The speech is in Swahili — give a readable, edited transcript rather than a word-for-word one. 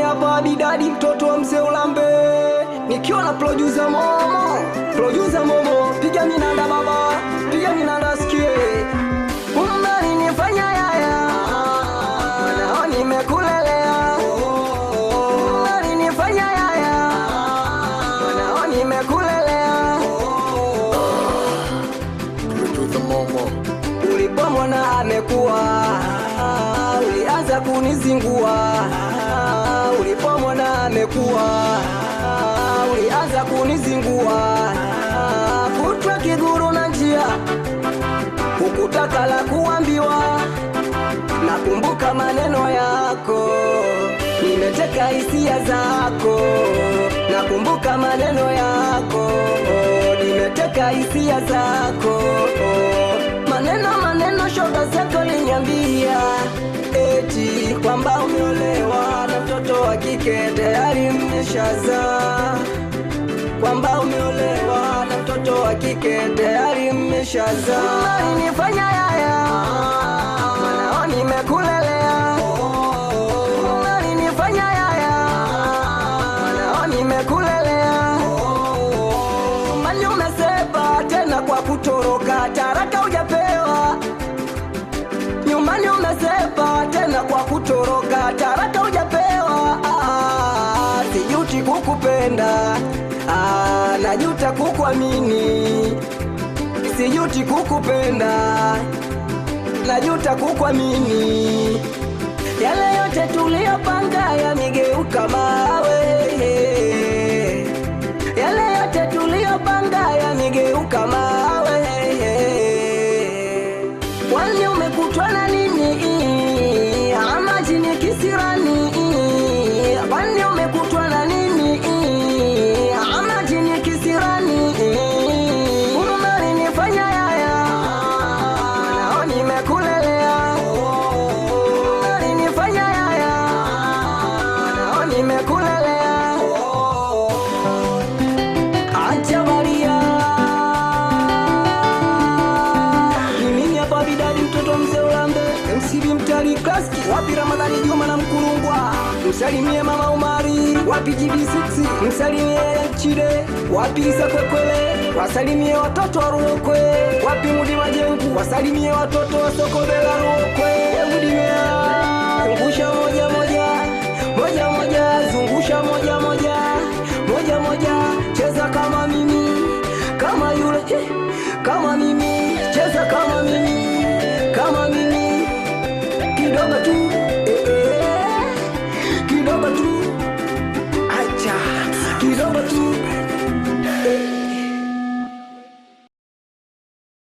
hapa bidadi mtoto wa mzee Ulambe, nikiwa na producer Momo. Producer Momo, piga minanda baba, piga minanda sikie. Unaninifanya yaya, nao nimekulelea. Unaninifanya yaya, nao nimekulelea. Producer Momo, Ulipomwona amekuwa, ulianza kunizingua. Ulipomwona amekuwa, ulianza kunizingua. Kutwa kiguru na njia, hukutaka la kuambiwa. Nakumbuka maneno yako, nimeteka hisia zako. Nakumbuka maneno yako, nimeteka hisia zako. Maneno shoga zako liniambia eti kwamba umeolewa na mtoto wa kike tayari mmeshazaa. Kwamba umeolewa na mtoto wa kike tayari mmeshazaa. Unaninifanya yaya, nao nimekulelea. Unaninifanya yaya, nao nimekulelea. Mali umesepa tena kwa kutoroka, taraka hujapewa. Nyumbani umesepa tena kwa kutoroka, taraka hujapewa. Sijuti kukupenda, najuta kukuamini. Sijuti kukupenda, najuta kukuamini. Yale yote tuliyopanga yamegeuka mawe. Yale yote tuliyopanga yamegeuka mawe. Kwani umekutwa na nini? Ama jini kisirani? Kwani umekutwa na nini? Ama jini kisirani? Unaninifanya yaya, nao nimekulelea. Unaninifanya yaya, nao nimekulelea. Acha Maria, mtoto mzee Ulambe, MCB mtali klaski. Wapi Ramadhani Juma na Mkurungwa, msalimie mama Umari. Wapi GB6, msalimie Chide. Wapi Isa Kwekwele, wasalimie watoto wa Ruokwe. Wapi Mudi Majengu, wasalimie watoto wa Sokobela Ruokwe. Mudimea, zungusha moja moja, moja moja, zungusha moja moja, moja moja. Cheza kama mimi, kama yule, kama mimi.